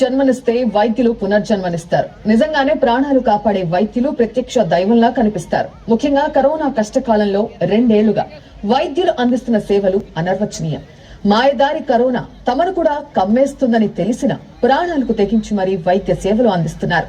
జన్మనిస్తే వైద్యులు పునర్జన్మనిస్తారు. నిజంగానే ప్రాణాలు కాపాడే వైద్యులు ప్రత్యక్ష దైవంలా కనిపిస్తారు. ముఖ్యంగా కరోనా కష్టకాలంలో 2 ఏళ్లుగా వైద్యులు అందిస్తున్న సేవలు అనర్వచనీయం. మాయదారి కరోనా తమను కూడా కమ్మేస్తుందని తెలిసిన ప్రాణాలకు తెగించి మరీ వైద్య సేవలు అందిస్తున్నారు.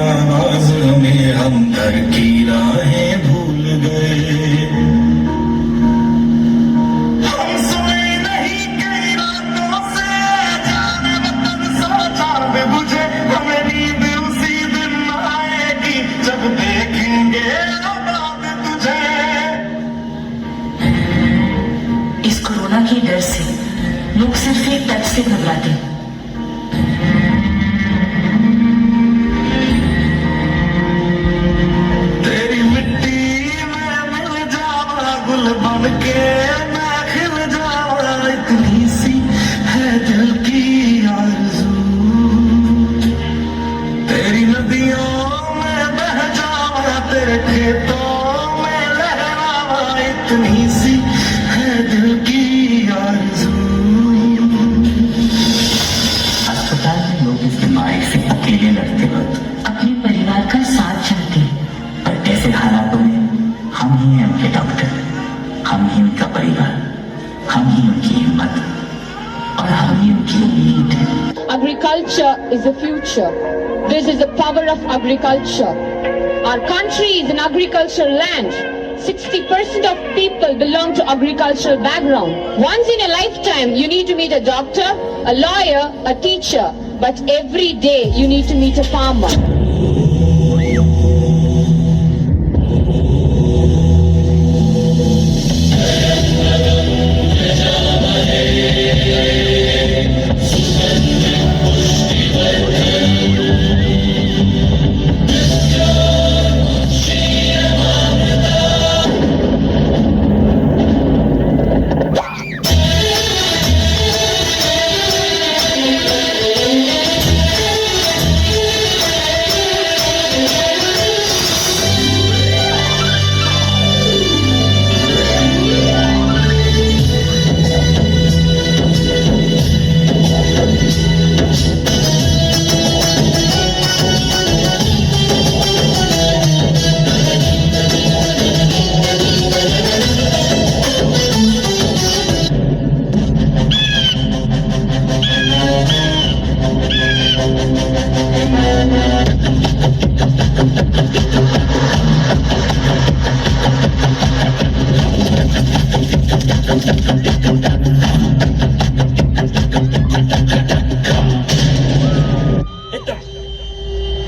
आवाज हमें हम घर की राहें भूल गए, हम सोए नहीं कई रातों से, जाने वतन सोचा बुझे, हमें नींद उसी दिन आएगी जब देखेंगे आबाद तुझे। इस कोरोना के डर से लोग सिर्फ एक टच से घबराते हैं। अस्पताल में लोग इस बीमारी से अकेले लड़ते वक्त अपने परिवार का साथ चाहते हैं, पर ऐसे हालातों में हम ही हैं उनके डॉक्टर, हम ही उनका परिवार, हम ही उनकी हिम्मत और हम ही उनकी उम्मीद। Agriculture is the future. This is the power of agriculture. Our country is an agricultural land. 60% of people belong to agricultural background. Once in a lifetime, you need to meet a doctor, a lawyer, a teacher. But every day, you need to meet a farmer.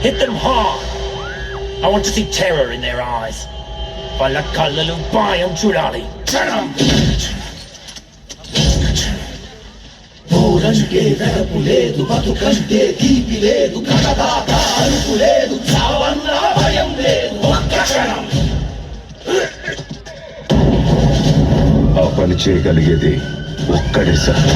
Hit them hard. I want to see terror in their eyes. Palakallalu bayam chulali. పోరంగే వెరపు లేదు, బతుకంటే తీపి లేదు, కనదాకా అరుపు లేదు, చావన్న భయం లేదు, ఒక్క క్షణం. ఆ పని చేయగలిగేది ఒక్కడే సార్.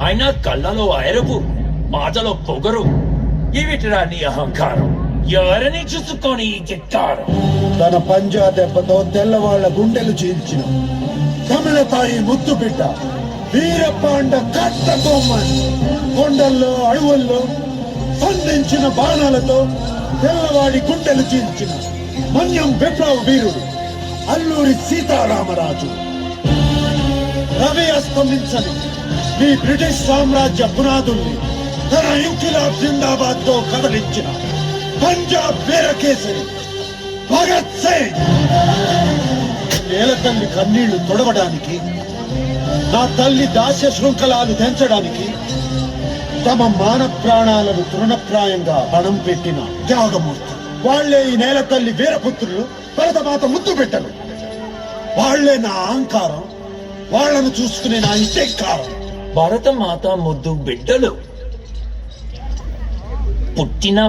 ఆయన కళ్ళలో ఎరుపు, మాటలో పొగరు. ఏమిటిరా నీ అహంకారం? ఎవరిని చూసుకొని గిట్టారు? తన పంజా దెబ్బతో తెల్లవాళ్ల గుండెలు చీల్చిన తమిళతాయి ముద్దు బిడ్డ వీరపాండ కట్టబొమ్మన్, కొండల్లో అడవుల్లో సంధించిన బాణాలతో తెల్లవాడి గుండెలు చీల్చిన మన్యం విప్లవ వీరుడు అల్లూరి సీతారామరాజు. రవి అస్తమించని ఈ బ్రిటిష్ సామ్రాజ్య పునాదుల్ని తన ఇంకిలాబ్ జిందాబాద్ తో కదలించిన పంజాబ్ వీరకేసరి భగత్ సింగ్. నేల తల్లి కన్నీళ్లు తొడవడానికి నా తల్లి దాస్య శృంఖలాలు తెంచడానికి తమ మాన ప్రాణాలను తృణప్రాయంగా పణం పెట్టిన త్యాగమూర్తి వాళ్లే ఈ నేల తల్లి వీరపుత్రులు భరతమాత ముద్దు పెట్టరు. వాళ్లే నా అహంకారం, వాళ్లను చూసుకునే నా ఇంటెక్కారం. భరతమాత ముద్దు బిడ్డలు పుట్టిన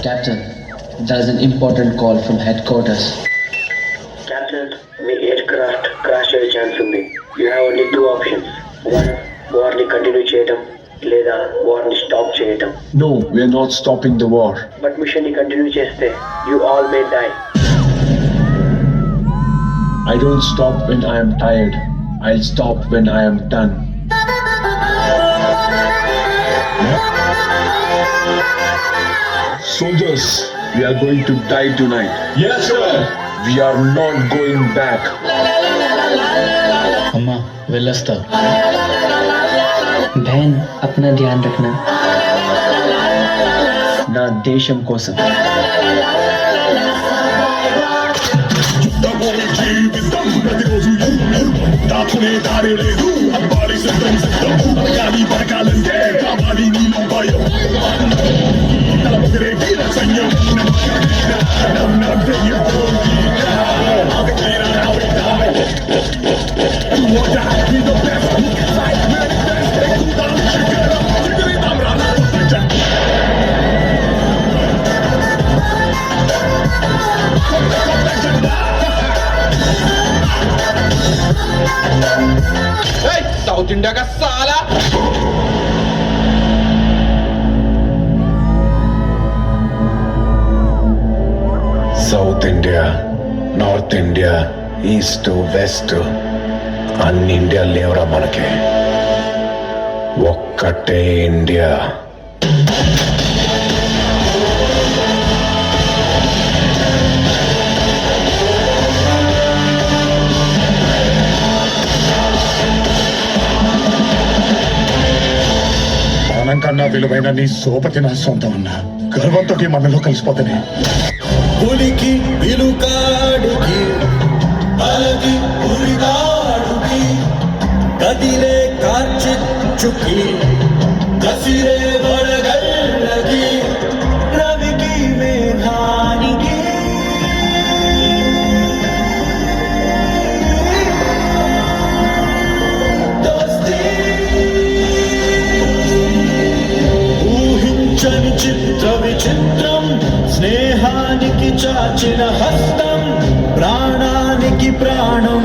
Captain, there is an important call from headquarters. Captain, me aircraft crash అయ్యే ఛాన్స్ ఉంది. You have only 2 options. One, war ని కంటిన్యూ చేయటం, లేదా వార్ ని స్టాప్ చేయటం. No, we are not stopping the war. But mission ని continue చేస్తే you all may die. I don't stop when I am tired. I'll stop when I am done. Soldiers, we are going to die tonight. Yes, sir. We are not going back. अम्मा वेलस्ता बहन अपना ध्यान रखना ना देशम कोसम దాచునే దారి లేదు అబ్బాడి సిద్ధం సిద్ధం గాలి బరకాలంటే కావాలి నీలో భయం తలపతిరే వీర సైన్యం साउथ इंडिया का साला south India, north India, east west అన్ని ఇండియా లేవరా మనకి, ఒక్కటే ఇండియా. ప్రాణం కన్నా విలువైన నీ సోపతి నా సొంతం అన్నా గర్వంతో మనలో కలిసిపోతానే. పులికి విలుకాడికి అలగి ఉరిగాడుకి కదిలే కార్చిచ్చుకి కసిరే వడగళ్ళకి రవికి మేఘానికి ఊహించని చిత్ర విచిత్రం స్నేహానికి చాచిన హస్తం ప్రాణానికి ప్రాణం